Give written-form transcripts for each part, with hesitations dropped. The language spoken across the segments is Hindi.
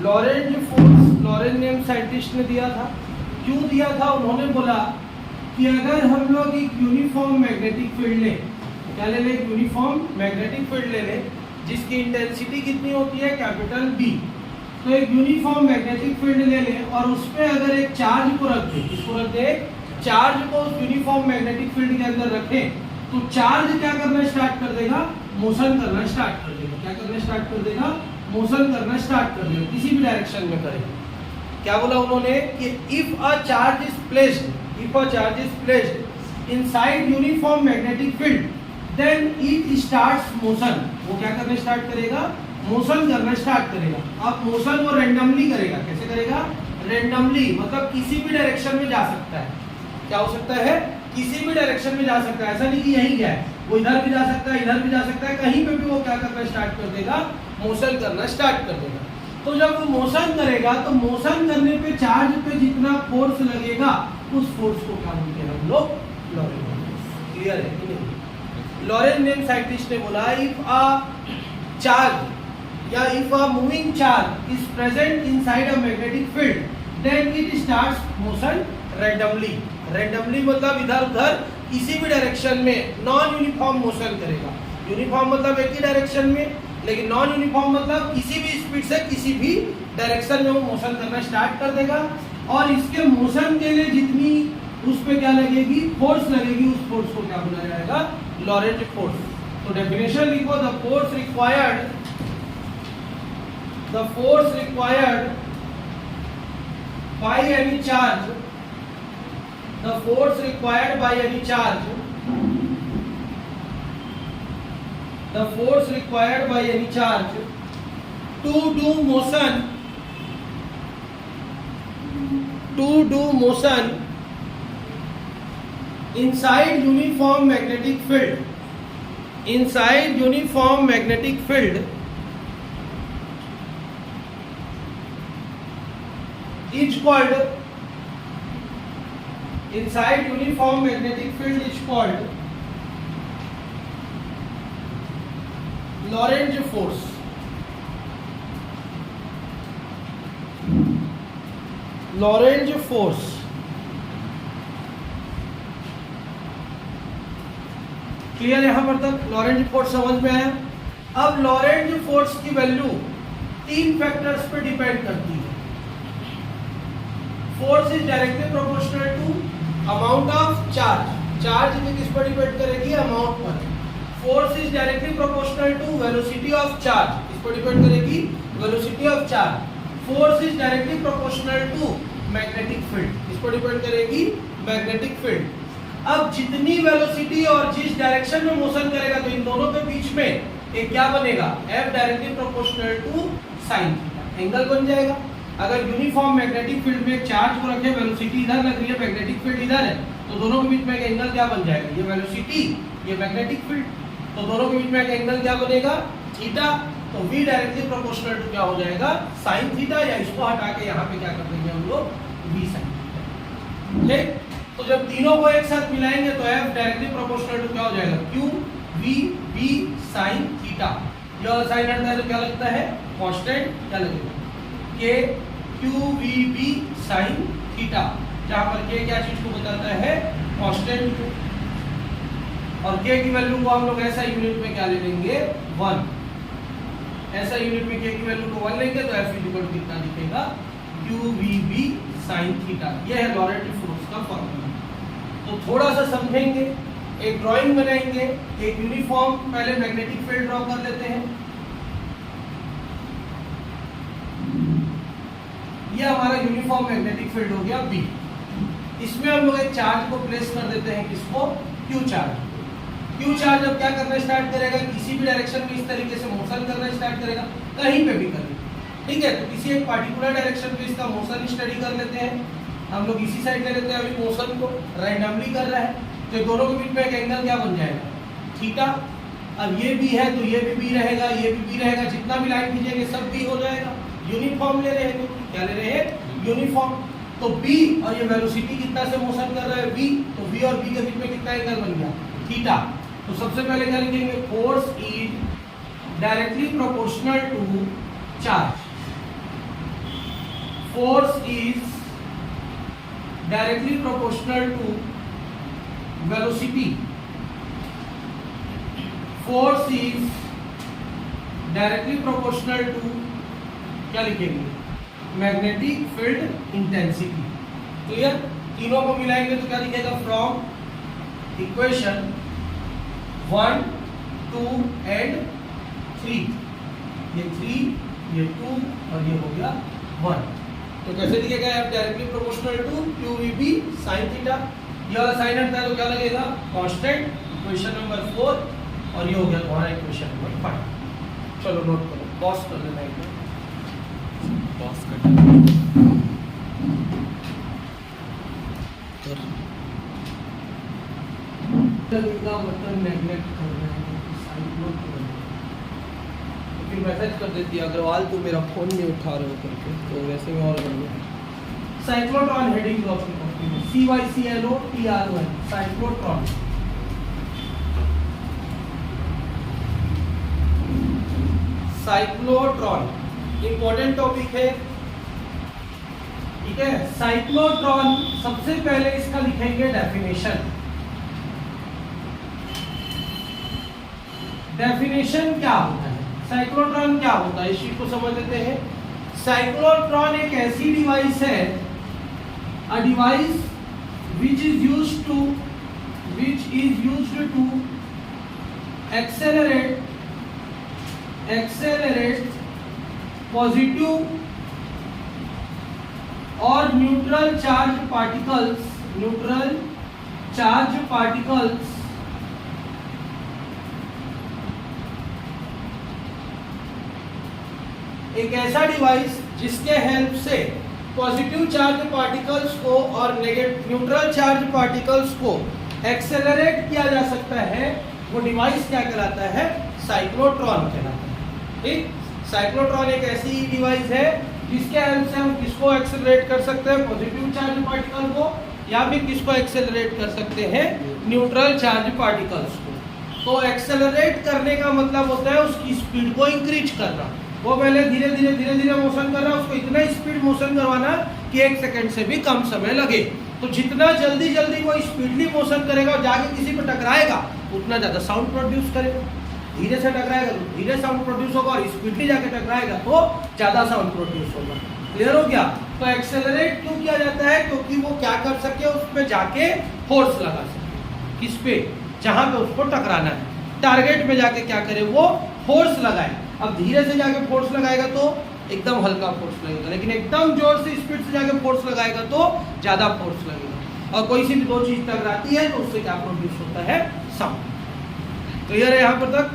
Lorentz force Lorentz name scientist ने दिया था। क्यों दिया था? उन्होंने बोला कि अगर हम लोग एक यूनिफॉर्म मैग्नेटिक फील्ड लें, क्या ले लें? एक यूनिफॉर्म मैग्नेटिक फील्ड ले लें जिसकी इंटेंसिटी कितनी होती है? Capital B. तो एक यूनिफॉर्म मैग्नेटिक फील्ड ले लें और उस पर अगर एक चार्ज को रख दें, किसको रख दें? चार्ज को उस यूनिफॉर्म मैग्नेटिक फील्ड के अंदर रखें तो चार्ज क्या करना स्टार्ट कर देगा? मोशन करना स्टार्ट कर देगा। क्या करना स्टार्ट कर देगा? मोशन करना स्टार्ट कर देगा, किसी भी डायरेक्शन में करेगा। क्या बोला उन्होंने कि if a charge is placed inside uniform magnetic field then it starts motion. वो क्या करना स्टार्ट करेगा? मोशन करना स्टार्ट करेगा। अब मोशन वो रैंडमली करेगा। कैसे करेगा? रैंडमली, मतलब किसी भी डायरेक्शन में जा सकता है। क्या हो सकता है? किसी भी डायरेक्शन में जा सकता है। ऐसा नहीं कि यहीं गया है, वो इधर भी जा सकता है, इधर भी जा सकता है, कहीं पे भी वो क्या करना स्टार्ट कर देगा? मोशन करना स्टार्ट कर देगा। तो जब वो मोशन करेगा तो मोशन करने पे चार्ज पे जितना फोर्स लगेगा उस फोर्स को क्या बोलते हैं हम लोग? Lorentz force. क्लियर है कि नहीं? लॉरेंज नेम साइंटिस्ट ने बोला इफ अ चार्ज या if a moving charge is present inside a magnetic field then it starts motion randomly. Randomly मतलब इधर उधर किसी भी डायरेक्शन में नॉन यूनिफॉर्म मोशन करेगा। यूनिफॉर्म मतलब एक ही डायरेक्शन में, लेकिन नॉन यूनिफॉर्म मतलब किसी भी स्पीड से किसी भी डायरेक्शन में वो मोशन करना स्टार्ट कर देगा। और इसके मोशन के लिए जितनी उस पे क्या लगेगी? फोर्स लगेगी। उस फोर्स को क्या बोला जाएगा? Lorentz force. तो डेफिनेशन लिखो, the force required by any charge, the force required by any charge, the force required by any charge to do motion inside uniform magnetic field is called inside uniform magnetic field is called Lorentz force. Lorentz force clear? यहां पर तक लॉरेंज फोर्स समझ में आया। अब लॉरेंज फोर्स की वैल्यू 3 फैक्टर्स पे डिपेंड करती है। Force is directly proportional to amount of charge. Charge भी किस पर डिपेंड करेगी? अमाउंट पर। Force is directly proportional to velocity of charge. किस पर डिपेंड करेगी? Velocity of charge. Force is directly proportional to magnetic field. किस पर डिपेंड करेगी? Magnetic field. अब जितनी वेलोसिटी और जिस डायरेक्शन में मोशन करेगा तो इन दोनों के बीच में एक क्या बनेगा? F directly proportional to sine theta. Angle बन जाएगा। अगर यूनिफॉर्म मैग्नेटिक फील्ड में चार्ज को रखे, वेलोसिटी इधर लग रही है, मैग्नेटिक फील्ड इधर है, तो दोनों के बीच में एक एंगल क्या बन जाएगा? ये वेलोसिटी, ये मैग्नेटिक फील्ड, तो दोनों के बीच में एक एंगल क्या बनेगा? थीटा। तो V डायरेक्टली प्रोपोर्शनल टू क्या हो जाएगा? Sine theta. या इसको हटा के यहाँ पे क्या कर देंगे हम लोग? V sine theta. ठीक? तो जब तीनों को एक साथ मिलाएंगे तो F डायरेक्टली प्रोपोर्शनल टू क्या हो जाएगा? Q V B sine theta. जो साइन हटता है तो क्या लगता है? कांस्टेंट। क्या लगेगा? K Q V B sine theta, जहां पर K क्या चीज को बताता है? कांस्टेंट। और K की वैल्यू को हम लोग ऐसा यूनिट में क्या ले लेंगे? 1। ऐसा यूनिट में K की वैल्यू को 1 लेंगे तो F इक्वल कितना दिखेगा? Q V B sine theta. यह है लॉरेंट फोर्स का फॉर्मूला। तो थोड़ा सा समझेंगे, एक ड्राइंग बनाएंगे, एक यूनिफॉर्म पहले मैग्नेटिक फील्ड ड्रॉ कर लेते हैं। ये हमारा यूनिफॉर्म मैग्नेटिक फील्ड हो गया B। इसमें हम लोग एक चार्ज को प्लेस कर देते हैं। किसको? Q charge. Q चार्ज अब क्या करना स्टार्ट करेगा? किसी भी डायरेक्शन में इस तरीके से मोशन करना स्टार्ट करेगा, कहीं पे भी करेगा। ठीक है? तो किसी एक पार्टिकुलर डायरेक्शन में इसका मोशन स्टडी कर लेते हैं। हम लोग इसी साइड ले लेते हैं, अभी मोशन को रैंडमली कर रहा है, तो दोनों के बीच में एक एंगल क्या बन जाएगा? थीटा। अब ये भी है तो ये भी B रहेगा, ये भी B रहेगा, जितना भी लाइन खींचेंगे सब B हो जाएगा। यूनिफॉर्म ले रहे हैं, क्या ले रहे हैं? यूनिफॉर्म। तो B और ये वेलोसिटी कितना से मोशन कर रहा है? V। तो V और B के बीच में कितना एंगल बन गया? थीटा। तो सबसे पहले क्या लिखेंगे? Force is directly proportional to charge. force is directly proportional to velocity. Force is directly proportional to क्या लिखेंगे, मैग्नेटिक फील्ड इंटेंसिटी. क्लियर? तीनों को मिलाएंगे तो क्या लिखेगा, फ्रॉम इक्वेशन 1, 2 एंड 3. ये 3, ये 2 और ये हो गया 1. तो कैसे लिखेगा, directly proportional to QVB sin theta. ये वाला साइन हटता है तो क्या लगेगा, कांस्टेंट. इक्वेशन नंबर 4 और ये हो गया तुम्हारा इक्वेशन नंबर 5. चलो नोट करो, पॉज कर लेना एक बार. पॉज कर बटन मैग्नेट कर रहे हैं, फिर मैसेज कर देती है अग्रवाल तो मेरा फोन नहीं उठा रहे हो करके, तो वैसे में और कर लूँगा. साइक्लोट्रॉन हेडिंग दो अपनी कॉपी में, CYCLOTRON, cyclotron. Cyclotron important topic है, ठीक है. साइक्लोट्रॉन सबसे पहले इसका लिखेंगे डेफिनेशन. डेफिनेशन क्या होता है, साइक्लोट्रॉन क्या होता है, इस चीज को समझ लेते हैं. साइक्लोट्रॉन एक ऐसी डिवाइस है, a device which is used to accelerate positive और न्यूट्रल चार्ज पार्टिकल्स एक ऐसा डिवाइस जिसके हेल्प से पॉजिटिव चार्ज पार्टिकल्स को और न्यूट्रल चार्ज पार्टिकल्स को एक्सेलरेट किया जा सकता है, वो डिवाइस क्या कहलाता है, साइक्लोट्रॉन कहलाता है. ठीक, साइक्लोट्रॉन एक ऐसी डिवाइस है जिसके हेल्प से हम किसको एक्सेलरेट कर सकते हैं, पॉजिटिव चार्ज पार्टिकल को, या फिर किसको एक्सेलरेट कर सकते हैं, न्यूट्रल चार्ज पार्टिकल्स को. तो एक्सेलरेट करने का मतलब होता है उसकी स्पीड को इंक्रीज करना. वो पहले धीरे धीरे मोशन कर रहा है, उसको इतना स्पीड मोशन करवाना कि 1 सेकंड से भी कम समय लगे. तो जितना जल्दी वो स्पीडली मोशन करेगा और जाके किसी पर टकराएगा उतना ज़्यादा साउंड प्रोड्यूस करेगा. धीरे से टकराएगा तो धीरे साउंड प्रोड्यूस होगा, और स्पीडली जाके टकराएगा तो ज़्यादा साउंड प्रोड्यूस होगा. क्लियर हो गया? तो एक्सेलरेट क्यों किया जाता है, क्योंकि वो क्या कर सके, उस पर जाके फोर्स लगा सके. किस पे, जहाँ पे उसको टकराना है, टारगेट में जाके क्या करे, वो फोर्स लगाए. अब धीरे से जाके फोर्स लगाएगा तो एकदम हल्का फोर्स लगेगा, लेकिन एकदम जोर से स्पीड से जाके फोर्स लगाएगा तो ज्यादा फोर्स लगेगा. और कोई सी भी दो चीज टकराती है तो उससे क्या प्रोड्यूस होता है, साउंड. क्लियर है यहाँ पर तक?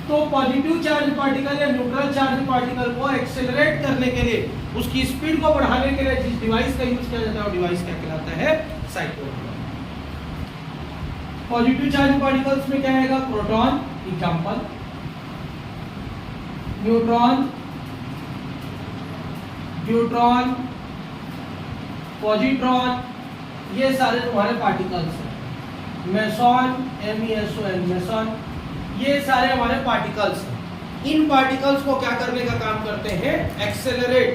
तो पॉजिटिव चार्ज पार्टिकल या न्यूट्रल चार्ज पार्टिकल को एक्सेलरेट करने के लिए, उसकी स्पीड को बढ़ाने के लिए जिस डिवाइस का यूज किया जाता है वो डिवाइस क्या कहलाता है, साइक्लोट्रॉन. पॉजिटिव चार्ज पार्टिकल्स में क्या आएगा, प्रोटॉन एग्जांपल, न्यूट्रॉन, पॉजिट्रॉन, ये सारे तुम्हारे पार्टिकल्स हैं. मेसॉन, MESON, मेसॉन, ये सारे हमारे पार्टिकल्स हैं. इन पार्टिकल्स को क्या करने का काम करते हैं, एक्सेलरेट.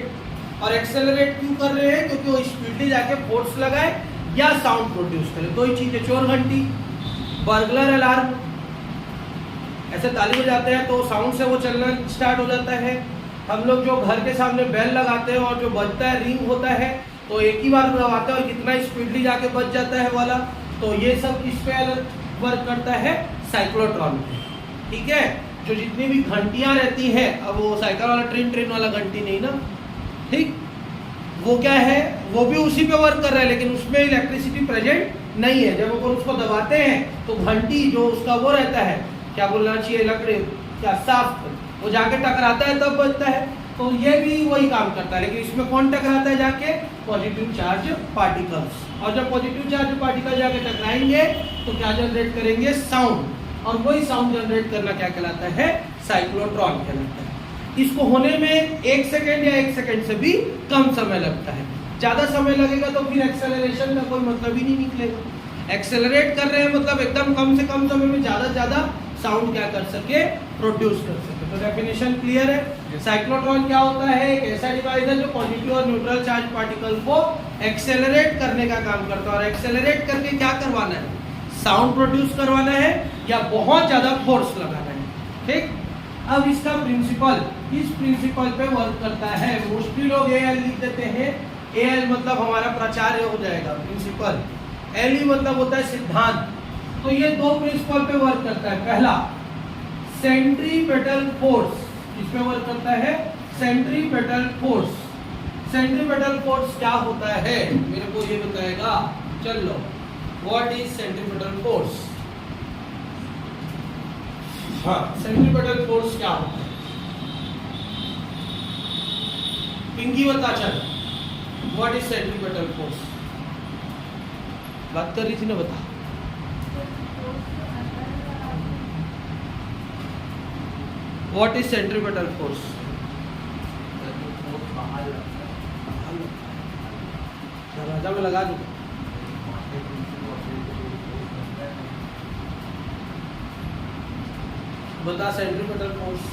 और एक्सेलरेट क्यों कर रहे हैं, क्योंकि वो स्पीडली जाके फोर्स लगाए या साउंड प्रोड्यूस करे. दो ही चीजें, चोर घंटी, बर्गलर अलार्म, ऐसे ताली बजाते हैं तो साउंड से वो चलना स्टार्ट हो जाता है. हम लोग जो घर के सामने बेल लगाते हैं और जो बजता है, रिंग होता है, तो एक ही बार दबाते हैं और कितना स्पीडली जाके बज जाता है वाला. तो ये सब किस पे वर्क करता है, साइक्लोट्रॉन पे. ठीक है, जो जितनी भी घंटियां रहती हैं, अब वो साइकिल वाला ट्रेन वाला घंटी नहीं ना, ठीक, वो क्या है, वो भी उसी पे वर्क कर रहा है, लेकिन उसमें इलेक्ट्रिसिटी प्रेजेंट नहीं है. जब अपन उसको दबाते हैं तो घंटी जो उसका वो रहता है, क्या बोलना चाहिए, लकड़ी, क्या साफ, वो जाके टकराता है तब बजता है. तो ये भी वही काम करता है, लेकिन इसमें कौन टकराता है, जाके पॉजिटिव चार्ज पार्टिकल्स. और जब पॉजिटिव चार्ज पार्टिकल जाके टकराएंगे तो क्या जनरेट करेंगे, साउंड. और वही साउंड जनरेट करना क्या कहलाता है, साइक्लोट्रॉन कहलाता है. इसको होने में 1 सेकेंड या 1 सेकेंड से भी कम समय लगता है. ज़्यादा समय लगेगा तो फिर एक्सेलरेशन का कोई मतलब ही नहीं निकलेगा. एक्सेलरेट कर रहे हैं मतलब एकदम कम से कम समय में ज़्यादा साउंड क्या कर सके, प्रोड्यूस कर सके। तो डेफिनेशन क्लियर है। साइक्लोट्रॉन क्या होता है? एक ऐसा डिवाइस है जो पॉजिटिव और न्यूट्रल चार्ज पार्टिकल को एक्सेलरेट करने का काम करता है। और एक्सेलरेट करके क्या करवाना है? साउंड प्रोड्यूस करवाना है या बहुत ज्यादा फोर्स लगाना है। ठीक, अब इसका प्रिंसिपल इस प्रिंसिपल पे वर्क करता है। मोस्टली लोग एएल लिख देते हैं। एएल मतलब हमारा प्राचार्य हो जाएगा, प्रिंसिपल। एलई मतलब होता है सिद्धांत। तो ये दो प्रिंसिपल पे वर्क करता है। पहला सेंट्रीपेटल फोर्स, किस पे वर्क करता है? Centripetal force. सेंट्रीपेटल फोर्स क्या होता है मेरे को ये बताएगा। चलो, व्हाट इज सेंट्रीपेटल फोर्स? हाँ, सेंट्रीपेटल फोर्स क्या होता है? पिंकी बता चल, व्हाट इज सेंट्रीपेटल फोर्स? बात कर रही थी ना, बता। What is centripetal force? दरवाजा में लगा दूं। बता सेंट्रीपेटल फोर्स।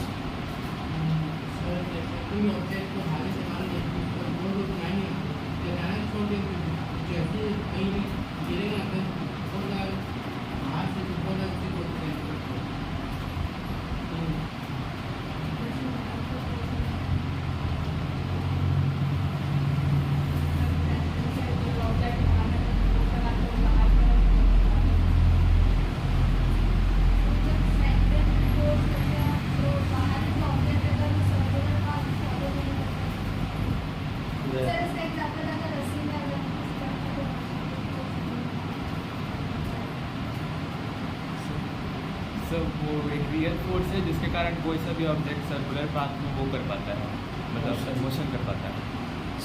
वो एक रियल फोर्स है जिसके कारण कोई सा भी ऑब्जेक्ट सर्कुलर पाथ में वो कर पाता है, मतलब मोशन कर पाता है।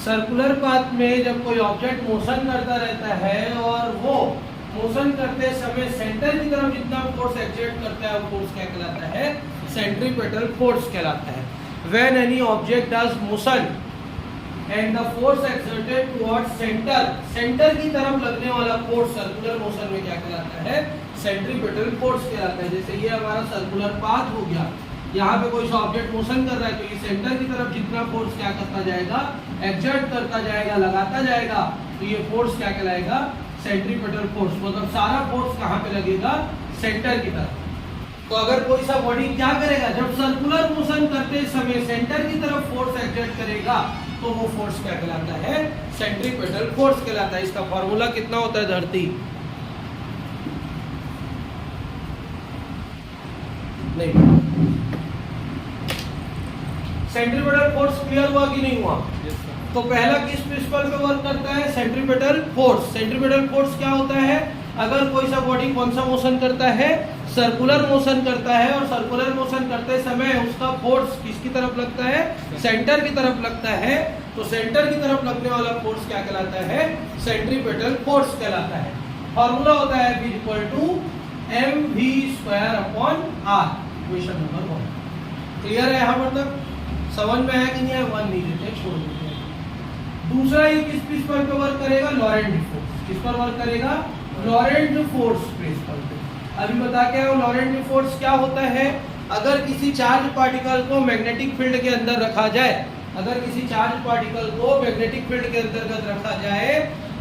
सर्कुलर पाथ में जब कोई ऑब्जेक्ट मोशन करता रहता है और वो मोशन करते समय सेंटर की तरफ जितना फोर्स एक्सर्ट करता है वो फोर्स क्या कहलाता है? सेंट्रीपेटल फोर्स कहलाता है। When any object does motion and the force exerted towards centre, centre की तरफ लगने वाला फोर्स सर्कुलर मोशन में क्या कहलाता है? सेंट्रीपेटल फोर्स कहलाता है। जैसे ये हमारा सर्कुलर पाथ हो गया, यहाँ पे कोई सा ऑब्जेक्ट मोशन कर रहा है तो ये सेंटर की तरफ जितना फोर्स क्या करता जाएगा? एक्सर्ट करता जाएगा, लगाता जाएगा, तो ये फोर्स क्या कहलाएगा? Centripetal force. मतलब सारा फोर्स कहाँ पे लगेगा? सेंटर की तरफ। तो अगर कोई सा बॉडी क्या करेगा? जब सर्कुलर मोशन करते समय सेंटर की तरफ फोर्स एक्सर्ट करेगा तो वो फोर्स क्या कहलाता है? सेंट्रीपेटल फोर्स कहलाता है। इसका फॉर्मूला कितना होता है? धरती नहीं। सेंट्रीपेटल फोर्स क्लियर हुआ कि नहीं हुआ? तो पहला किस प्रिंसिपल पे वर्क करता है? Centripetal force. सेंट्रीपेटल फोर्स क्या होता है? अगर कोई सा बॉडी कौन सा मोशन करता है? सर्कुलर मोशन करता है, और सर्कुलर मोशन करते समय उसका फोर्स किसकी तरफ लगता है? सेंटर की तरफ लगता है। तो सेंटर की तरफ लगने वाला फोर्स क्या कहलाता है? सेंट्रीपेटल फोर्स कहलाता है। फॉर्मूला होता है V equal to mv square upon r। Question number 1 clear है? यहाँ मतलब समझ में आया कि नहीं आया? 1 नहीं देते, छोड़ देते हैं। दूसरा ये किस प्रिंसिपल पे वर्क करेगा? Laurent force. किस पर वर्क करेगा? लॉरेंट फोर्स प्रिंसिपल पे। अभी बता के आया लॉरेंट फोर्स क्या होता है? अगर किसी चार्ज पार्टिकल को मैग्नेटिक फील्ड के अंदर रखा जाए, अगर किसी चार्ज पार्टिकल को मैग्नेटिक फील्ड के अंतर्गत रखा जाए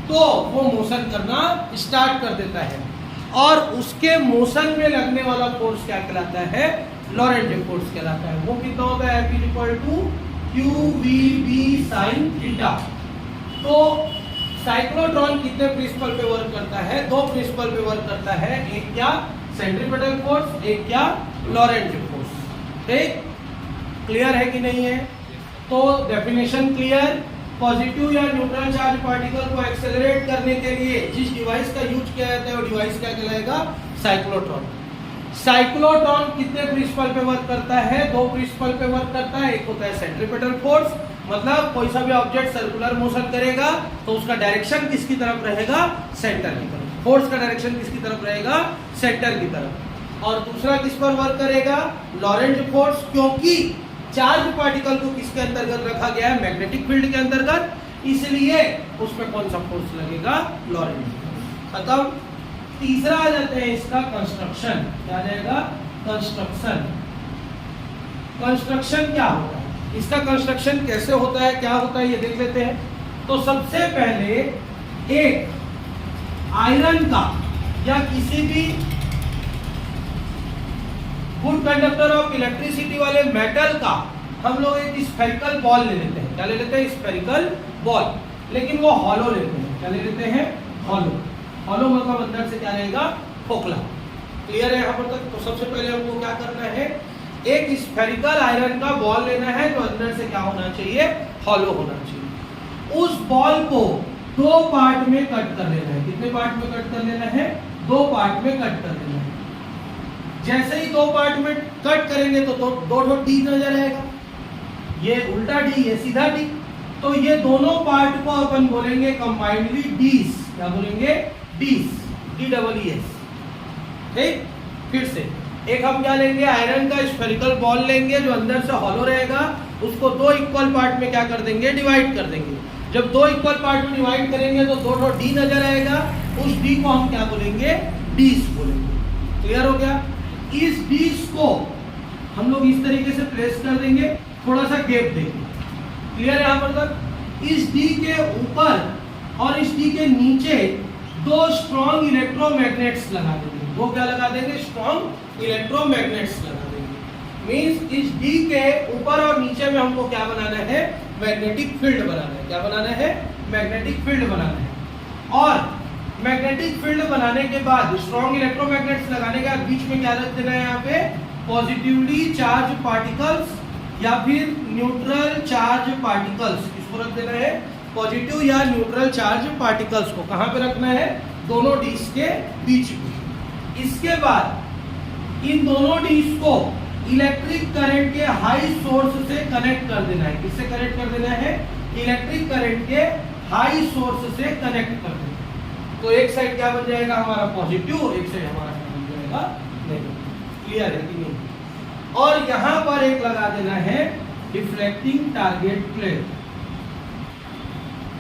तो वो मोशन करना स्टार्ट कर देता है, और उसके मोशन में लगने वाला फोर्स क्या कहलाता है? लॉरेंट फोर्स कहलाता है। वो कितना होता है? F equal to QVB sin theta. तो साइक्लोट्रॉन कितने प्रिंसिपल पे वर्क करता है? दो प्रिंसिपल पे वर्क करता है। एक क्या? सेंट्रीपेटल फोर्स, एक क्या? Laurent force. ठीक, क्लियर है कि नहीं है? तो डेफिनेशन क्लियर। पॉजिटिव या न्यूट्रल चार्ज पार्टिकल को एक्सेलरेट करने के लिए जिस डिवाइस का यूज किया जाता है वो डिवाइस क्या कहलाएगा? साइक्लोट्रॉन। साइक्लोट्रॉन कितने प्रिंसिपल पे वर्क करता है? दो प्रिंसिपल पे वर्क करता है। एक होता है सेंट्रीपेटल फोर्स, मतलब कोई सा भी ऑब्जेक्ट सर्कुलर मोशन करेगा तो उसका डायरेक्शन किसकी तरफ रहेगा? सेंटर की तरफ। फोर्स का डायरेक्शन किसकी तरफ रहेगा? सेंटर की तरफ। और दूसरा किस पर वर्क करेगा? लॉरेंट फोर्स, क्योंकि चार्ज पार्टिकल को किसके अंतर्गत रखा गया है? मैग्नेटिक फील्ड के अंतर्गत, इसलिए उसमें कौन सा फोर्स लगेगा? Laurent force. खत्म। तीसरा आ जाते हैं इसका कंस्ट्रक्शन। क्या आ जाएगा? कंस्ट्रक्शन। कंस्ट्रक्शन क्या होता है, इसका कंस्ट्रक्शन कैसे होता है, क्या होता है, ये देख लेते हैं। तो सबसे पहले एक आयरन का या किसी भी गुड कंडक्टर ऑफ इलेक्ट्रिसिटी वाले मेटल का हम लोग एक स्फेरिकल बॉल ले लेते हैं। क्या ले लेते हैं? Spherical ball. लेकिन वो हॉलो लेते हैं। क्या ले लेते हैं? हॉलो। हॉलो मतलब अंदर से क्या रहेगा? खोखला। क्लियर है यहाँ पर तक? तो सबसे पहले हमको क्या करना है, एक स्फेरिकल आयरन का बॉल लेना है जो अंदर से क्या होना चाहिए? हॉलो होना चाहिए। उस बॉल को दो पार्ट में कट कर लेना है। कितने पार्ट में कट कर लेना है? दो पार्ट में कट कर लेना है। जैसे ही दो पार्ट में कट करेंगे तो दो डी नजर आएगा, ये उल्टा डी, ये सीधा डी। तो ये दोनों पार्ट को अपन बोलेंगे कंबाइंडली डीस। क्या बोलेंगे? डीस, DEES। ठीक, फिर से एक हम क्या लेंगे, आयरन का स्फेरिकल बॉल लेंगे जो अंदर से हॉलो रहेगा, उसको दो इक्वल पार्ट में क्या कर देंगे? डिवाइड कर देंगे। जब दो इक्वल पार्ट में डिवाइड करेंगे तो दो डी नजर आएगा, उस डी को हम क्या बोलेंगे? डीस बोलेंगे। क्लियर हो गया? इस डीस को हम लोग इस तरीके से प्लेस कर देंगे, थोड़ा सा गैप देंगे। क्लियर है यहाँ पर तक? इस डी के ऊपर और इस डी के नीचे दो स्ट्रॉन्ग इलेक्ट्रोमैग्नेट्स लगा देंगे। वो क्या लगा देंगे? स्ट्रॉन्ग इलेक्ट्रोमैग्नेट्स लगा देंगे। मींस इस डी के ऊपर और नीचे में हमको क्या बनाना है? मैग्नेटिक फील्ड बनाना है। क्या बनाना है? मैग्नेटिक फील्ड बनाना है। और मैग्नेटिक फील्ड बनाने के बाद स्ट्रॉन्ग इलेक्ट्रोमैग्नेट्स लगाने के बाद बीच में क्या रख देना है? यहाँ पे पॉजिटिवली चार्ज पार्टिकल्स या फिर न्यूट्रल चार्ज पार्टिकल्स। किसको रख देना है? पॉजिटिव या न्यूट्रल चार्ज पार्टिकल्स को। कहां पे रखना है? दोनों डीस के बीच में। इसके बाद इन दोनों डीस को इलेक्ट्रिक करंट के हाई सोर्स से कनेक्ट कर देना है। किससे कनेक्ट कर देना है? इलेक्ट्रिक करंट के हाई सोर्स से कनेक्ट कर देना है। तो एक साइड क्या बन जाएगा हमारा? पॉजिटिव, एक साइड हमारा क्या बन जाएगा? नेगेटिव। क्लियर है कि नहीं? और यहां पर एक लगा देना है डिफ्लेक्टिंग टारगेट प्लेट।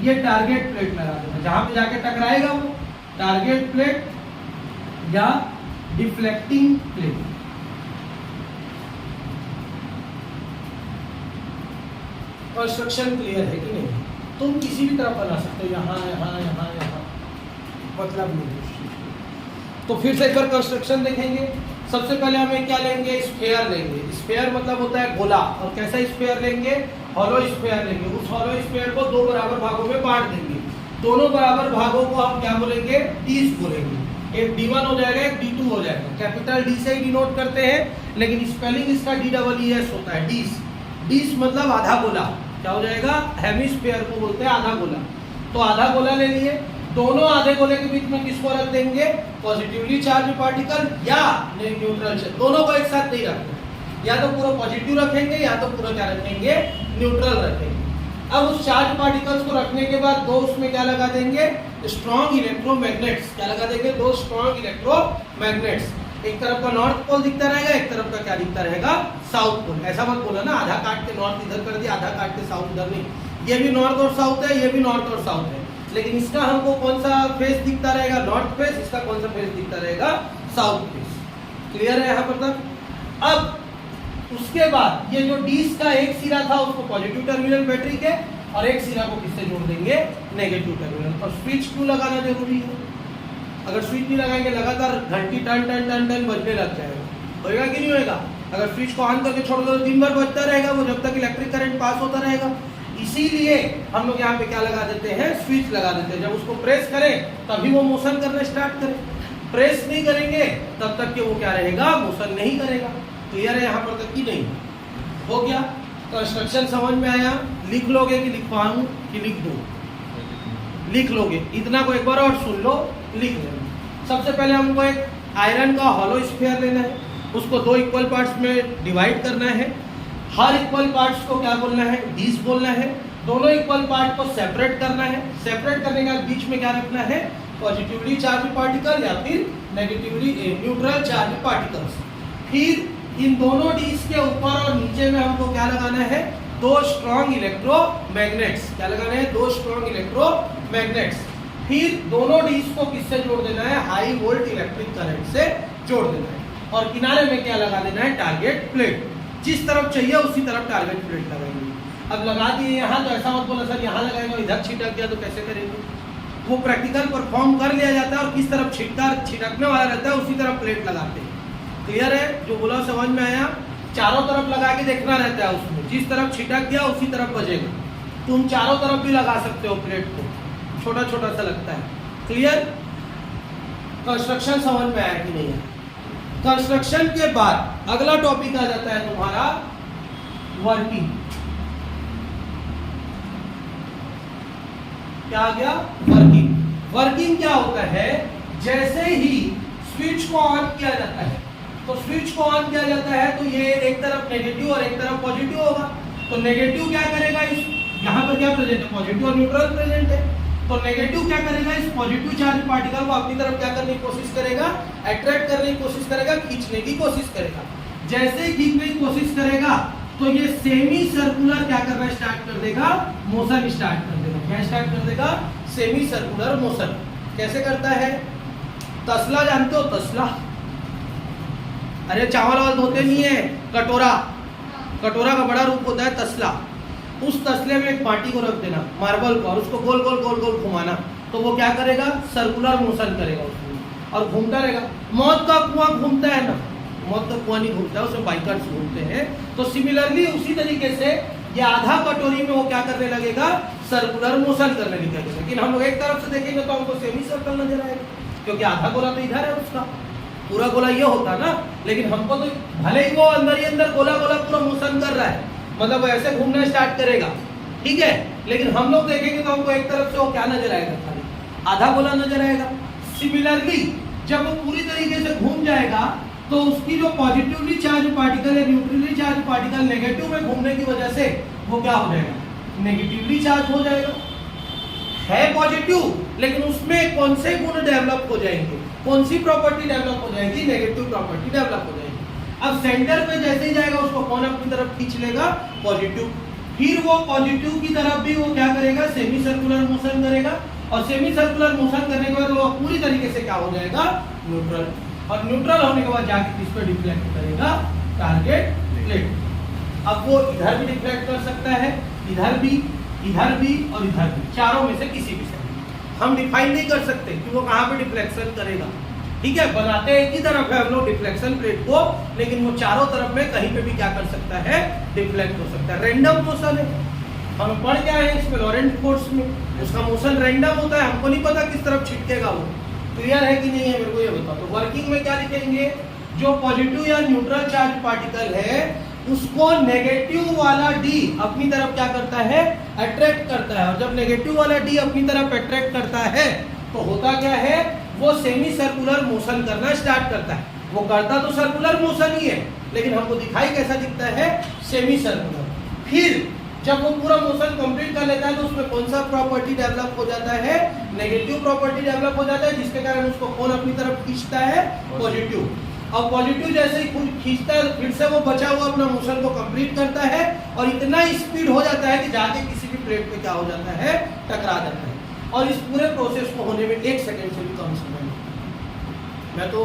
ये टारगेट प्लेट लगा देना, जहां पे जाके टकराएगा वो टारगेट प्लेट या डिफ्लेक्टिंग प्लेट। कंस्ट्रक्शन क्लियर है कि नहीं? तुम किसी भी तरफ बना सकते हो, यहाँ यहाँ यहाँ यहाँ, मतलब नहीं। तो फिर से एक बार कंस्ट्रक्शन देखेंगे। सबसे पहले हमें क्या लेंगे? स्फेयर लेंगे। स्फेयर मतलब होता है गोला। और कैसा स्फेयर लेंगे? हॉलो स्फेयर लेंगे। उस हॉलो स्फेयर को दो बराबर भागों में बांट देंगे। दोनों बराबर भागों को हम क्या बोलेंगे? डीस बोलेंगे। एक D1 हो जाएगा, एक D2 हो जाएगा। कैपिटल डी से ही डिनोट करते हैं, लेकिन स्पेलिंग इसका DEES होता है। डीस, डीस मतलब आधा गोला। क्या हो जाएगा? हेमिस्फेयर को बोलते हैं आधा गोला। तो आधा गोला ले लिए, दोनों आधे गोले के बीच में किसको रख देंगे? पॉजिटिवली चार्ज पार्टिकल या न्यूट्रल चार्ज। दोनों को एक साथ नहीं रखना, या तो पूरा पॉजिटिव रखेंगे या तो पूरा क्या रखेंगे? न्यूट्रल रखेंगे। अब उस चार्ज पार्टिकल्स को रखने के बाद दो उसमें क्या लगा देंगे? Strong electromagnets. क्या लगा देंगे? दो स्ट्रॉन्ग इलेक्ट्रोमैग्नेट्स। एक तरफ का नॉर्थ पोल दिखता रहेगा, एक तरफ का क्या दिखता रहेगा? South pole. ऐसा मत बोला ना आधा काट के नॉर्थ इधर कर दिया, आधा काट के साउथ इधर नहीं। ये भी नॉर्थ और साउथ है, ये भी नॉर्थ और साउथ है, लेकिन इसका हमको कौन सा फेस दिखता रहेगा? North face. इसका कौन सा फेस दिखता रहेगा? South face. क्लियर है यहाँ पर तक? अब उसके बाद ये जो डीस का एक सिरा था उसको पॉजिटिव टर्मिनल बैटरी के, और एक सिरा को किससे जोड़ देंगे? Negative terminal. और स्विच क्यों लगाना जरूरी है? अगर स्विच नहीं लगाएंगे लगातार घंटी टन टन टन टन बजने लग जाएगा। होएगा कि नहीं होएगा? अगर स्विच को ऑन करके छोड़ दो तो दिन भर बजता रहेगा वो, जब तक इलेक्ट्रिक करंट पास होता रहेगा। इसीलिए हम लोग यहाँ पे क्या लगा देते हैं? स्विच लगा देते हैं। जब उसको प्रेस करें तभी वो मोशन करना स्टार्ट करे। प्रेस नहीं करेंगे तब तक कि वो क्या रहेगा? मोशन नहीं करेगा। क्लियर है यहाँ पर तक कि नहीं? हो गया? कंस्ट्रक्शन समझ में आया? लिख लोगे कि लिखवाऊं कि लिख दूं? लिख लोगे। इतना को एक बार और सुन लो, लिख लेना। सबसे पहले हमको एक आयरन का हॉलो स्फीयर लेना है, उसको दो इक्वल पार्ट्स में डिवाइड करना है। हर इक्वल पार्ट्स को क्या बोलना है? डीस बोलना है। दोनों इक्वल पार्ट को सेपरेट करना है। सेपरेट करने के बाद बीच में क्या रखना है? पॉजिटिवली चार्ज पार्टिकल या फिर नेगेटिवली न्यूट्रल चार्ज पार्टिकल्स। फिर इन दोनों डीस के ऊपर और नीचे में हमको क्या लगाना है? दो स्ट्रॉन्ग इलेक्ट्रोमैग्नेट्स। क्या लगाना है? दो स्ट्रॉन्ग इलेक्ट्रोमैग्नेट्स। फिर दोनों डीस को किससे जोड़ देना है? हाई वोल्ट इलेक्ट्रिक करंट से जोड़ देना है। और किनारे में क्या लगा देना है, टारगेट प्लेट। जिस तरफ चाहिए उसी तरफ टारगेट प्लेट लगाएंगे। अब लगा दिए यहाँ तो ऐसा मत बोला सर यहाँ लगाएंगे इधर छिटक गया तो कैसे करेंगे, वो प्रैक्टिकल परफॉर्म कर लिया जाता है और किस तरफ छिटकने वाला रहता है उसी तरफ प्लेट लगाते हैं। क्लियर है, जो बोला समझ में आया। चारों तरफ लगा के देखना रहता है उसमें, जिस तरफ छिटक गया उसी तरफ बजेगा। तुम चारों तरफ भी लगा सकते हो प्लेट को, छोटा छोटा सा लगता है। क्लियर, कंस्ट्रक्शन समझ में आया कि नहीं है। कंस्ट्रक्शन के बाद अगला टॉपिक आ जाता है तुम्हारा वर्किंग। क्या आ गया, वर्किंग। वर्किंग क्या होता है, जैसे ही स्विच को ऑन किया जाता है तो स्विच को ऑन किया जाता है तो ये एक तरफ नेगेटिव और एक तरफ पॉजिटिव होगा। तो नेगेटिव क्या करेगा, इस यहाँ पर क्या प्रेजेंट है, पॉजिटिव और न्यूट्रल प्रेजेंट है। तो नेगेटिव क्या करेगा, इस पॉजिटिव चार्ज पार्टिकल को अपनी तरफ क्या करने की कोशिश करेगा, अट्रैक्ट करने की कोशिश करेगा, खींचने की कोशिश करेगा। जैसे ही खींचने की कोशिश करेगा तो ये सेमी सर्कुलर क्या करना स्टार्ट कर देगा, मोशन स्टार्ट कर देगा। क्या स्टार्ट कर देगा, सेमी सर्कुलर मोशन। कैसे करता है, तसला जानते हो, तसला, अरे चावल वावल धोते नहीं है, कटोरा, कटोरा का बड़ा रूप होता है तसला। उस तसले में एक पार्टी को रख देना, मार्बल को, और उसको गोल गोल गोल गोल घुमाना, तो वो क्या करेगा, सर्कुलर मोशन करेगा उसमें और घूमता रहेगा। मौत का कुआं घूमता है ना, मौत का कुआं नहीं घूमता है, उसमें बाइकर्स घूमते हैं। तो सिमिलरली उसी तरीके से ये आधा कटोरी में वो क्या करने लगेगा, सर्कुलर मोशन करने लगेगा। लेकिन हम लोग एक तरफ से देखेंगे तो हमको सेमी सर्कल नजर आएगा, क्योंकि आधा गोला तो इधर है, उसका पूरा गोला ये होता ना। लेकिन हमको तो भले ही वो अंदर ही अंदर गोला गोला पूरा मोशन कर रहा है, मतलब ऐसे घूमना स्टार्ट करेगा, ठीक है। लेकिन हम लोग देखेंगे तो हमको एक तरफ से वो क्या नजर आएगा, खाली आधा गोला नजर आएगा। सिमिलरली जब वो पूरी तरीके से घूम जाएगा तो उसकी जो पॉजिटिवली चार्ज पार्टिकल है, न्यूट्रली चार्ज पार्टिकल नेगेटिव में घूमने की वजह से वो क्या हो जाएगा, नेगेटिवली चार्ज हो जाएगा। है पॉजिटिव, लेकिन उसमें कौन से गुण डेवलप हो जाएंगे, कौन सी प्रॉपर्टी डेवलप हो जाएगी, नेगेटिव प्रॉपर्टी डेवलप हो जाएगी। अब सेंटर पे जैसे ही जाएगा उसको कौन अपनी तरफ खींच लेगा, पॉजिटिव। फिर वो पॉजिटिव की तरफ भी वो क्या करेगा, सेमी सर्कुलर मोशन करेगा, और सेमी सर्कुलर मोशन करने के बाद वो पूरी तरीके से क्या हो जाएगा, न्यूट्रल। और न्यूट्रल होने के बाद जाके किस पे डिफ्लेक्ट करेगा, टारगेट प्लेट। अब वो इधर भी डिफ्लेक्ट कर सकता है, इधर भी और इधर भी, चारों में से किसी भी से। हम डिफाइन नहीं कर सकते कि वो कहाँ पे डिफ्लेक्शन करेगा, ठीक है। बनाते एक ही तरफ है हम लोग डिफ्लेक्शन प्लेट को, लेकिन वो चारों तरफ में कहीं पे भी क्या कर सकता है, डिफ्लेक्ट हो सकता है। रैंडम मोशन है, हम पढ़ क्या है इसमें, लॉरेंट फोर्स में उसका मोशन रैंडम होता है, हमको नहीं पता किस तरफ छिटकेगा वो। क्लियर है कि नहीं है, मेरे को ये बताओ। तो वर्किंग में क्या लिखेंगे, जो पॉजिटिव या न्यूट्रल चार्ज पार्टिकल है उसको नेगेटिव वाला डी अपनी तरफ क्या करता है, अट्रैक्ट करता है। और जब नेगेटिव वाला डी अपनी तरफ अट्रैक्ट करता है तो होता क्या है, वो सेमी सर्कुलर मोशन करना स्टार्ट करता है। वो करता तो सर्कुलर मोशन ही है, लेकिन हमको दिखाई कैसा दिखता है, सेमी सर्कुलर। फिर जब वो पूरा मोशन कंप्लीट कर लेता है तो उसमें कौन सा प्रॉपर्टी डेवलप हो जाता है, नेगेटिव प्रॉपर्टी डेवलप हो जाता है, जिसके कारण उसको कौन अपनी तरफ खींचता है, पॉजिटिव। और पॉजिटिव जैसे ही खींचता है फिर से वो बचा हुआ अपना मोशन को कंप्लीट करता है, और इतना स्पीड हो जाता है कि जाके किसी भी प्लेट पे क्या हो जाता है, टकरा जाता है। और इस पूरे प्रोसेस को होने में 1 सेकंड से भी कम समय, मैं तो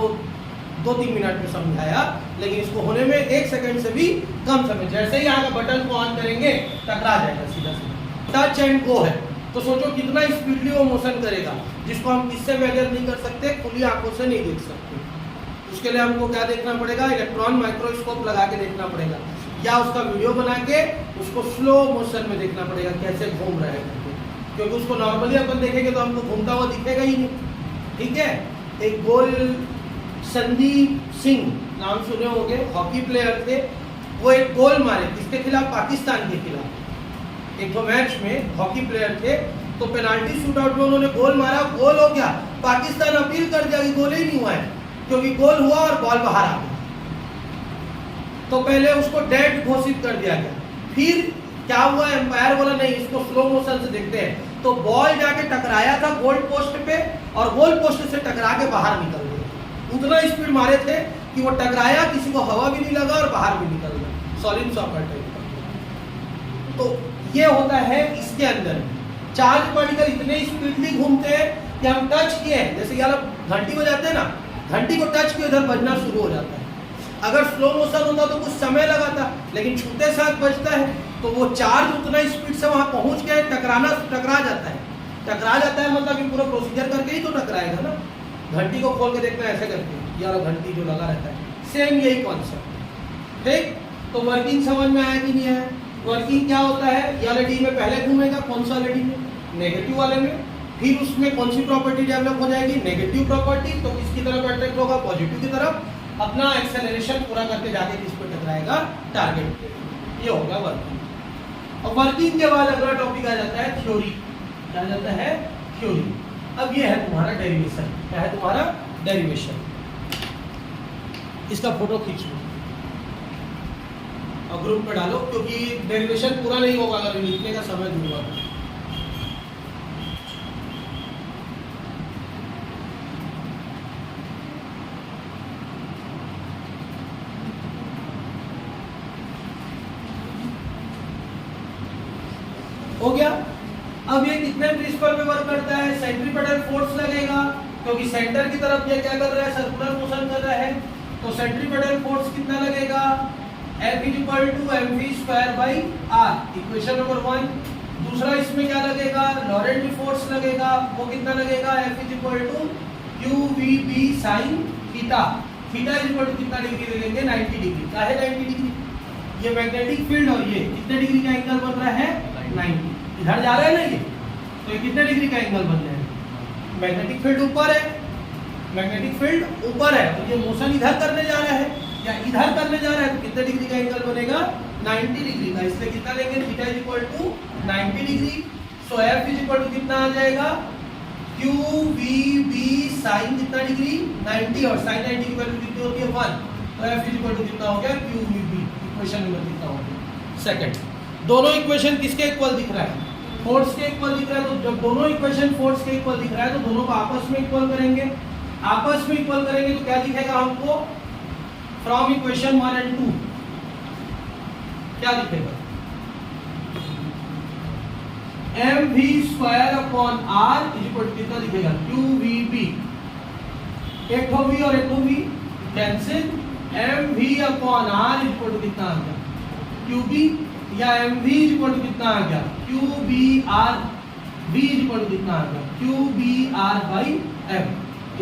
2-3 मिनट में समझाया, लेकिन इसको होने में 1 सेकंड से भी कम समय। जैसे ही यहाँ का बटन को ऑन करेंगे टकरा जाएगा सीधा सीधा। टच एंड गो है, तो सोचो कितना स्पीडली वो मोशन करेगा, जिसको हम किससे मेजर नहीं कर सकते, खुली आंखों से नहीं देख सकते। उसके लिए हमको क्या देखना पड़ेगा, इलेक्ट्रॉन माइक्रोस्कोप लगा के देखना पड़ेगा, या उसका वीडियो बना के उसको स्लो मोशन में देखना पड़ेगा कैसे घूम रहा है, क्योंकि उसको नॉर्मली अपन देखेंगे तो हमको घूमता हुआ दिखेगा ही नहीं, ठीक है। एक गोल, संदीप सिंह नाम सुने होंगे, हॉकी प्लेयर थे, वो एक गोल मारे किसके खिलाफ, पाकिस्तान के खिलाफ। एक तो मैच में हॉकी प्लेयर थे, तो पेनाल्टी शूट आउट में उन्होंने गोल मारा, गोल हो गया, पाकिस्तान अपील कर दिया कि गोल ही नहीं हुआ है, क्योंकि गोल हुआ और बॉल बाहर आ गया। तो पहले उसको डेड घोषित कर दिया गया। फिर क्या हुआ, एम्पायर बोला नहीं इसको स्लो मोशन से देखते हैं, तो बॉल जाके टकराया था गोल पोस्ट पे, और गोल पोस्ट से टकरा के बाहर निकल गया। उतना स्पीड मारे थे कि वो टकराया, किसी को हवा भी नहीं लगा और बाहर भी निकल गया, सॉलिड सॉकर टाइप का। तो ये होता है इसके अंदर। चार्ज पार्टिकल इतने स्पीडली घूमते हैं कि हम टच किए, जैसे यार घंटी बजाते हैं ना, घंटी को टच किए उधर बजना शुरू हो जाता है, अगर स्लो मोशन होता तो कुछ समय लगाता, लेकिन छूते साथ बजता है तो वो चार्ज उतना स्पीड से वहां पहुंच के टकरा जाता है मतलब कि पूरा प्रोसीजर करके ही तो टकराएगा ना। घंटी को खोल के देखना है ऐसे करके, या घंटी जो लगा रहता है, सेम यही कॉन्सेप्ट। ठीक, तो वर्किंग समझ में आया कि नहीं आया? वर्किंग क्या होता है, ये वाले डी में पहले घूमेगा, कौन सा वाले डी में? नेगेटिव वाले में। फिर उसमें कौन सी प्रॉपर्टी डेवलप हो जाएगी? Negative property. तो किसकी तरफ अट्रैक्ट होगा? पॉजिटिव की तरफ। अपना एक्सेलरेशन पूरा करके जाके किस पे टकराएगा? टारगेट पे। ये होगा वर्किंग। और वर्किंग के बाद अगला टॉपिक आ जाता है थ्योरी। क्या जाता है? थ्योरी। अब ये है तुम्हारा डेरिवेशन। क्या है तुम्हारा? डेरिवेशन। इसका फोटो खींच लो और ग्रुप में डालो, क्योंकि डेरिवेशन पूरा नहीं होगा अगर लिखने का समय दूंगा। हो गया। अब ये कितने प्रिंसिपल पे वर्क करता है? सेंट्रीपेटल फोर्स लगेगा, क्योंकि सेंटर की तरफ ये क्या कर रहा है? सर्कुलर मोशन कर रहा है। तो सेंट्रीपेटल फोर्स कितना लगेगा? F = mv²/r, equation number 1। दूसरा इसमें क्या लगेगा? लॉरेंट फोर्स लगेगा। वो कितना लगेगा? F = qvb sin theta. Theta कितना डिग्री लेंगे? 90 डिग्री। क्या है 90 डिग्री? ये मैग्नेटिक फील्ड और ये कितने डिग्री का एंगल बन रहा है? 90। इधर जा रहा है ना ये, तो ये कितने डिग्री का एंगल बन रहा है? मैग्नेटिक फील्ड ऊपर है, मैग्नेटिक फील्ड ऊपर है, तो ये मोशन इधर करने जा रहा है या इधर करने जा रहा है, तो कितने डिग्री का एंगल बनेगा? 90 डिग्री का। इसलिए कितना लेंगे? Theta = 90 degree. सो F = कितना आ जाएगा? qvb sin कितना डिग्री? 90। और sin 90 की वैल्यू कितनी होती है? 1। तो F = कितना हो गया? qvb। इक्वेशन नंबर कितना हो गया? सेकंड। दोनों इक्वेशन किसके इक्वल दिख रहा है? फोर्स के इक्वल दिख रहा है। तो जब दोनों इक्वेशन फोर्स के इक्वल दिख रहा है तो दोनों को आपस में इक्वल करेंगे। आपस में इक्वल करेंगे तो क्या दिखेगा हमको? फ्रॉम इक्वेशन 1 और 2 क्या दिखेगा? mv²/r कितना दिखेगा? qvb। एक तो v और एक तो v कैंसिल। mv/r कितना आ गया? qb। या mv कितना आ गया? qbr। v कितना आ गया? qbr/m।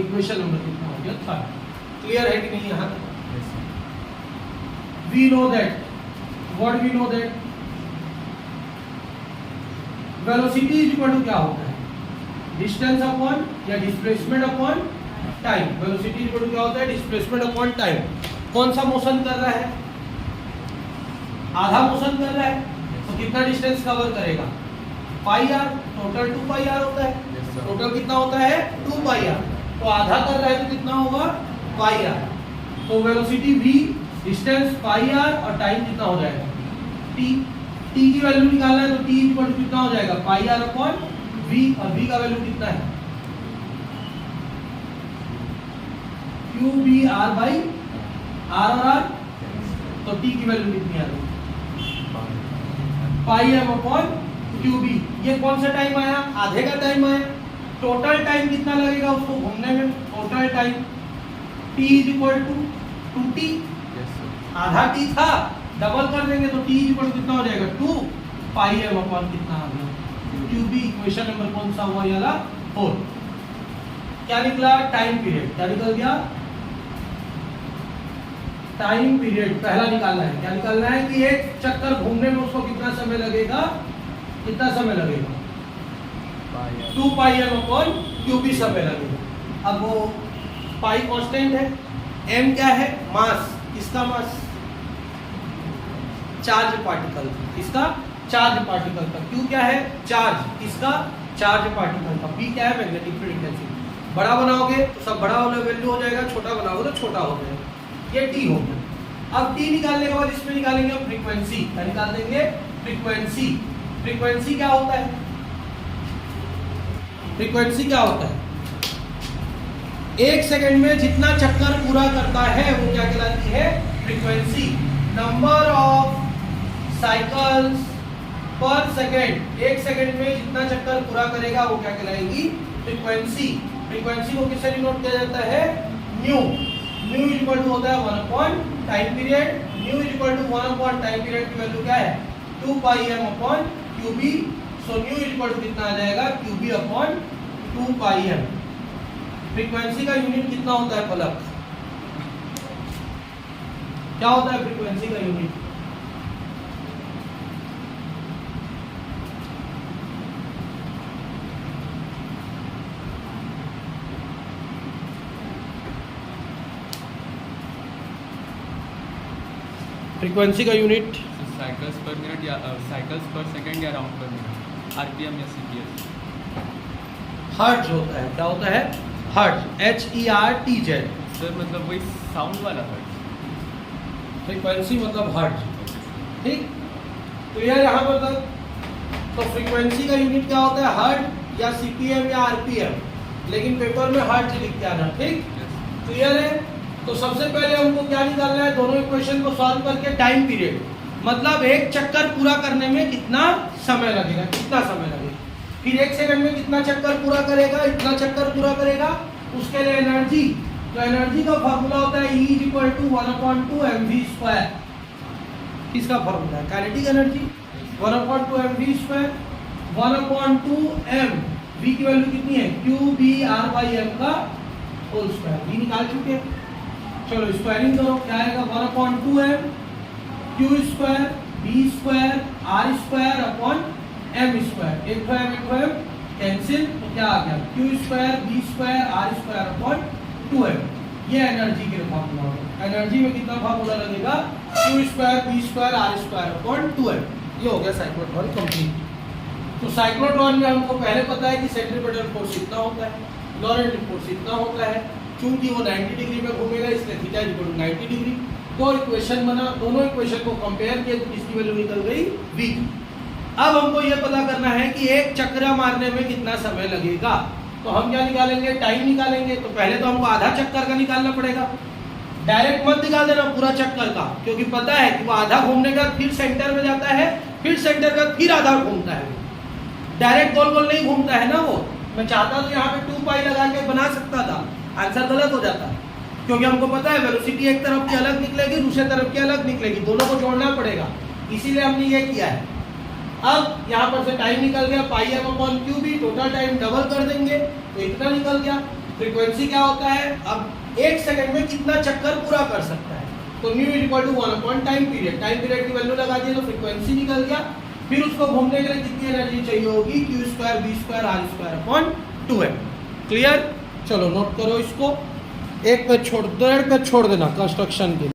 इक्वेशन नंबर कितना हो गया? 3। क्लियर है कि नहीं? यहाँ we know that what we know that velocity क्या होता है? डिस्टेंस अपॉन या डिस्प्लेसमेंट अपॉन टाइम। वेलोसिटी क्या होता है? Displacement upon time. कौन सा मोशन कर रहा है? आधा मोशन कर रहा है, तो कितना डिस्टेंस कवर करेगा? πr। टोटल 2πr होता है। टोटल कितना होता है? 2πr। तो आधा कर रहा है तो कितना होगा? πr। तो वेलोसिटी v, डिस्टेंस πr और टाइम कितना हो जाएगा? t। t की वैल्यू निकालना है तो t कितना हो जाएगा? πr/v। और v का वैल्यू कितना है? qbr/r। और r तो t की वैल्यू कितनी आ रही है? πm/qb। ये कौन सा टाइम आया? आधे का टाइम आया। टोटल टाइम कितना लगेगा उसको घूमने में? Total time t = 2t। आधा t था, डबल कर देंगे तो t कितना हो जाएगा? 2πm/ कितना आ गया? qb। इक्वेशन नंबर कौन सा हुआ? ये वाला 4। क्या निकला? Time period. क्या निकल गया? टाइम पीरियड पहला निकालना है। क्या निकालना है? कि एक चक्कर घूमने में उसको कितना समय लगेगा? कितना समय लगेगा? 2πm/qb समय लगेगा। अब वो पाई कांस्टेंट है, m क्या है? मास। किसका मास? Charge particle. किसका? चार्ज पार्टिकल का। q क्या है? चार्ज। किसका? चार्ज पार्टिकल का। p क्या है? Magnetic field intensity. बड़ा बनाओगे तो सब बड़ा वाला वैल्यू हो जाएगा, छोटा बनाओगे तो छोटा हो जाएगा। ये t हो गया। अब t निकालने के बाद इसमें निकालेंगे फ्रीक्वेंसी। क्या निकाल देंगे? फ्रीक्वेंसी। फ्रीक्वेंसी क्या होता है? फ्रीक्वेंसी क्या होता है? एक सेकंड में जितना चक्कर पूरा करता है वो क्या कहलाती है? Frequency. Number of cycles per second. एक सेकंड में जितना चक्कर पूरा करेगा वो क्या कहलाएगी? फ्रीक्वेंसी। फ्रीक्वेंसी को किससे डिनोट किया जाता है? न्यू। न्यू इक्वल टू होता है 1 upon time period, nu equal to 1 upon time period की वैल्यू क्या है 2 pi M upon QB. So nu equal to कितना आ जाएगा QB upon 2 pi M. Frequency का यूनिट कितना होता है पलक, क्या होता है फ्रीक्वेंसी का यूनिट? फ्रीक्वेंसी का यूनिट साइकिल्स पर मिनट या साइकिल्स पर सेकंड या राउंड पर मिनट, आरपीएम या सीपीएस। हर्ट्ज होता है, क्या होता है हर्ट्ज, HERTZ। सर मतलब वही साउंड वाला हर्ट्ज, फ्रीक्वेंसी मतलब हर्ट्ज, ठीक। तो यार यहाँ पर तो फ्रीक्वेंसी का यूनिट क्या होता है हर्ट्ज या CPM या RPM, लेकिन पेपर में हर्ट्ज लिख के आना, ठीक। क्लियर है? तो सबसे पहले हमको क्या निकालना है, दोनों इक्वेशन को सॉल्व करके टाइम पीरियड, मतलब एक चक्कर पूरा करने में कितना समय लगेगा, कितना समय लगेगा, फिर 1 सेकंड में कितना चक्कर पूरा करेगा, इतना चक्कर पूरा करेगा, उसके लिए एनर्जी। तो एनर्जी का फॉर्मूला होता है E = 1/2 mv²। किसका फॉर्मूला है? Kinetic energy 1/2 mv², 1/2 m, v की वैल्यू कितनी है QBR/m का होल स्क्वायर, v निकाल चुके हैं। चलो स्क्वायरिंग करो, क्या आएगा 1/2 m q² b² r² upon m², एक तो m कैंसिल, तो क्या आ गया q² b² r² upon 2m। ये एनर्जी के फॉर्मूला होगा। एनर्जी में कितना फॉर्मूला लगेगा q² b² r² upon 2m। ये हो गया साइक्लोट्रॉन कंप्लीट। तो साइक्लोट्रॉन में हमको पहले पता है कि सेंट्रीपिटल फोर्स इतना होता है, लॉरेंट फोर्स इतना होता है, क्योंकि वो 90 डिग्री में घूमेगा इसलिए थीटा = 90 डिग्री। दो इक्वेशन बना, दोनों इक्वेशन को कंपेयर किए तो किसकी वैल्यू निकल गई v। अब हमको ये पता करना है कि एक चक्कर मारने में कितना समय लगेगा। तो हम क्या निकालेंगे, टाइम निकालेंगे। तो पहले तो हमको आधा चक्कर का निकालना पड़ेगा, डायरेक्ट मत निकाल देना पूरा चक्कर का, क्योंकि पता है कि वो आधा घूमने का फिर सेंटर में जाता है, फिर सेंटर का फिर आधा घूमता है, डायरेक्ट गोल गोल नहीं घूमता है ना वो। मैं चाहता तो यहाँ पे 2 पाई लगा के बना सकता था, आंसर गलत हो जाता, क्योंकि हमको पता है वेलोसिटी एक तरफ की अलग निकलेगी, दूसरे तरफ की अलग निकलेगी, दोनों को जोड़ना पड़ेगा, इसीलिए हमने ये किया है। अब यहाँ पर से टाइम निकल गया πm/qb, टोटल टाइम डबल कर देंगे तो इतना निकल गया। फ्रीक्वेंसी क्या होता है, अब 1 सेकंड में कितना चक्कर पूरा कर सकता है, तो new = 1 time period, time period की वैल्यू लगा दी तो फ्रीक्वेंसी निकल गया। फिर उसको घूमने के लिए कितनी एनर्जी चाहिए होगी q² b² r² upon 2m। Clear? चलो नोट करो इसको, एक पे छोड़, 1.5 पे छोड़ देना कंस्ट्रक्शन के।